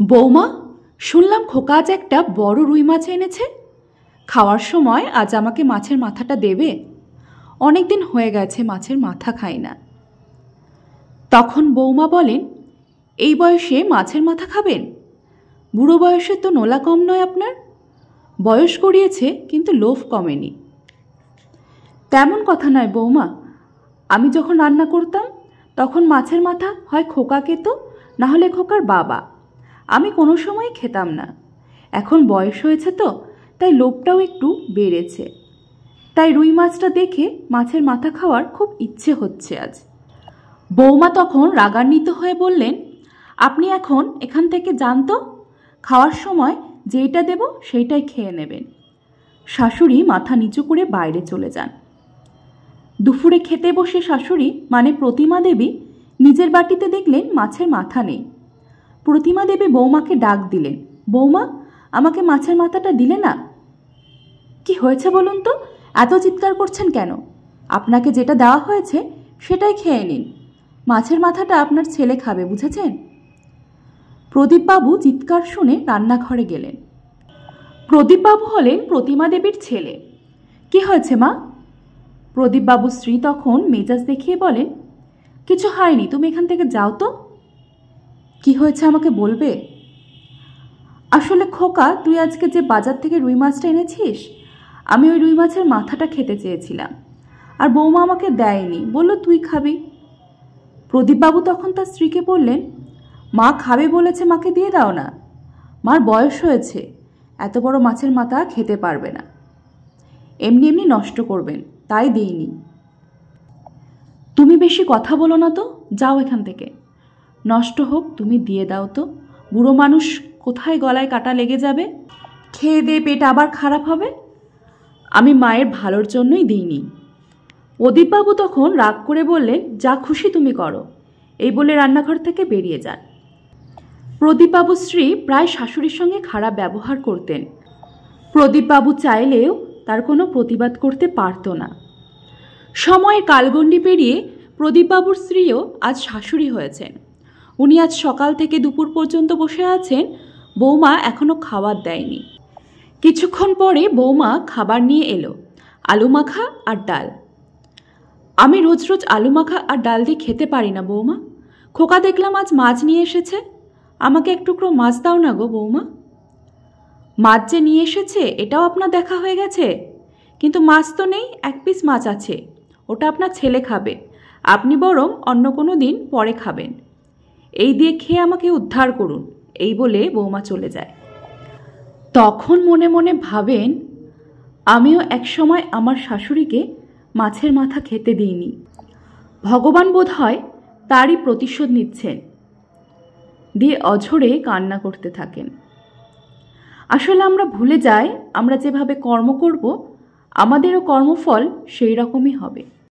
বৌমা, শুনলাম খোকা আজ একটা বড় রুই মাছ এনেছে। খাওয়ার সময় আজ আমাকে মাছের মাথাটা দেবে? অনেক দিন হয়ে গেছে মাছের মাথা খাই না। তখন বৌমা বলেন, এই বয়সে মাছের মাথা খাবেন? বুড়ো বয়সে তো নোলা কম নয় আপনার। বয়স গড়িয়েছে কিন্তু লোভ কমেনি। তেমন কথা নয় বৌমা, আমি যখন রান্না করতাম তখন মাছের মাথা হয় খোকা খেত, না হলে খোকার বাবা। আমি কোনো সময় খেতাম না। এখন বয়স হয়েছে তো, তাই লোভটাও একটু বেড়েছে। তাই রুই মাছটা দেখে মাছের মাথা খাওয়ার খুব ইচ্ছে হচ্ছে আজ। বৌমা তখন রাগান্বিত হয়ে বললেন, আপনি এখন এখান থেকে যান তো। খাওয়ার সময় যেইটা দেব সেইটাই খেয়ে নেবেন। শাশুড়ি মাথা নিচু করে বাইরে চলে যান। দুপুরে খেতে বসে শাশুড়ি মানে প্রতিমা দেবী নিজের বাটিতে দেখলেন মাছের মাথা নেই। প্রতিমা দেবী বৌমাকে ডাক দিলেন, বৌমা, আমাকে মাছের মাথাটা দিলে না? কি হয়েছে বলুন তো, এত চিৎকার করছেন কেন? আপনাকে যেটা দেওয়া হয়েছে সেটাই খেয়ে নিন। মাছের মাথাটা আপনার ছেলে খাবে, বুঝেছেন? প্রদীপবাবু চিৎকার শুনে রান্নাঘরে গেলেন। প্রদীপবাবু হলেন প্রতিমা দেবীর ছেলে। কি হয়েছে মা? প্রদীপবাবুর স্ত্রী তখন মেজাজ দেখিয়ে বলেন, কিছু হয়নি, তুমি এখান থেকে যাও তো। কি হয়েছে আমাকে বলবে? আসলে খোকা, তুই আজকে যে বাজার থেকে রুই মাছটা এনেছিস, আমি ওই রুই মাছের মাথাটা খেতে চেয়েছিলাম, আর বৌমা আমাকে দেয়নি, বলল তুই খাবি। প্রদীপবাবু তখন তার স্ত্রীকে বললেন, মা খাবে বলেছে, মাকে দিয়ে দাও না। মার বয়স হয়েছে, এত বড় মাছের মাথা খেতে পারবে না, এমনি এমনি নষ্ট করবেন, তাই দিইনি। তুমি বেশি কথা বলো না তো, যাও এখান থেকে। নষ্ট হোক, তুমি দিয়ে দাও তো। বুড়ো মানুষ, কোথায় গলায় কাটা লেগে যাবে, খেয়ে দিয়ে পেট আবার খারাপ হবে। আমি মায়ের ভালোর জন্যই দিইনি। প্রদীপবাবু তখন রাগ করে বললেন, যা খুশি তুমি করো, এই বলে রান্নাঘর থেকে বেরিয়ে যান। প্রদীপবাবুর স্ত্রী প্রায় শাশুড়ির সঙ্গে খারাপ ব্যবহার করতেন। প্রদীপবাবু চাইলেও তার কোনো প্রতিবাদ করতে পারত না। সময়ের কালগণ্ডি পেরিয়ে প্রদীপবাবুর স্ত্রীও আজ শাশুড়ি হয়েছেন। উনি আজ সকাল থেকে দুপুর পর্যন্ত বসে আছেন, বৌমা এখনো খাবার দেয়নি। কিছুক্ষণ পরে বৌমা খাবার নিয়ে এলো, আলু মাখা আর ডাল। আমি রোজ রোজ আলু মাখা আর ডাল দিয়ে খেতে পারি না বৌমা। খোকা দেখলাম আজ মাছ নিয়ে এসেছে, আমাকে এক টুকরো মাছ দাও না গো বৌমা। মাছ যে নিয়ে এসেছে এটাও আপনার দেখা হয়ে গেছে, কিন্তু মাছ তো নেই, এক পিস মাছ আছে, ওটা আপনার ছেলে খাবে, আপনি বরং অন্য কোনো দিন পরে খাবেন। এই দিয়ে খেয়ে আমাকে উদ্ধার করুন, এই বলে বৌমা চলে যায়। তখন মনে মনে ভাবেন, আমিও একসময় আমার শাশুড়িকে মাছের মাথা খেতে দিইনি। ভগবান বোধ হয় তারই প্রতিশোধ নিচ্ছেন, দিয়ে অঝরে কান্না করতে থাকেন। আসলে আমরা ভুলে যাই, আমরা যেভাবে কর্ম করব আমাদেরও কর্মফল সেই রকমই হবে।